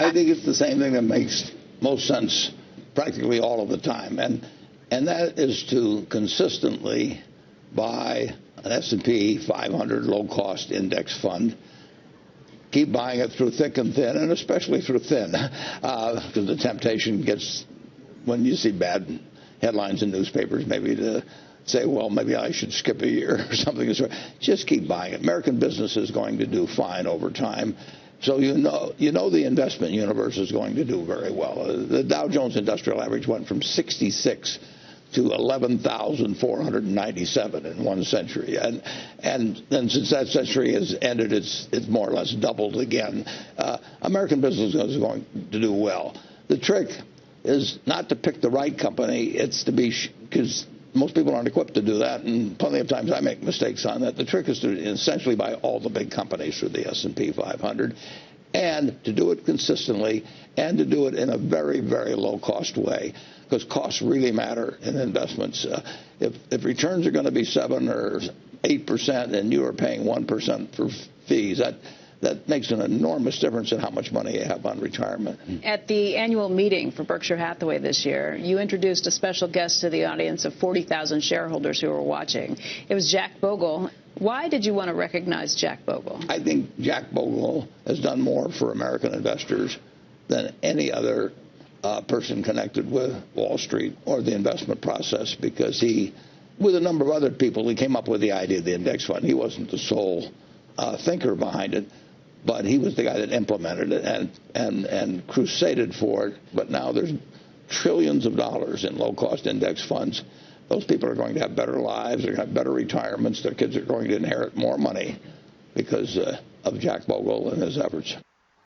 I think it's the same thing that makes most sense practically all of the time, and that is to consistently buy an S&P 500 low-cost index fund. Keep buying it through thick and thin, and especially through thin, because the temptation gets, when you see bad headlines in newspapers, maybe to say, well, maybe I should skip a year or something. Just keep buying it. American business is going to do fine over time. So you know the investment universe is going to do very well. The Dow Jones Industrial Average went from 66 to 11,497 in 1 century, and then since that century has ended, it's more or less doubled again. American business is going to do well. The trick is not to pick the right company; it's to be, because most people aren't equipped to do that, and plenty of times I make mistakes on that. The trick is to essentially buy all the big companies through the S&P 500, and to do it consistently, and to do it in a very, very low-cost way, because costs really matter in investments. If returns are going to be 7 or 8%, and you are paying 1% for fees, that makes an enormous difference in how much money you have on retirement. At the annual meeting for Berkshire Hathaway this year, you introduced a special guest to the audience of 40,000 shareholders who were watching. It was Jack Bogle. Why did you want to recognize Jack Bogle? I think Jack Bogle has done more for American investors than any other person connected with Wall Street or the investment process, because he, with a number of other people, he came up with the idea of the index fund. He wasn't the sole thinker behind it, but he was the guy that implemented it and crusaded for it. But now there's trillions of dollars in low-cost index funds. Those people are going to have better lives. They're going to have better retirements. Their kids are going to inherit more money because of Jack Bogle and his efforts.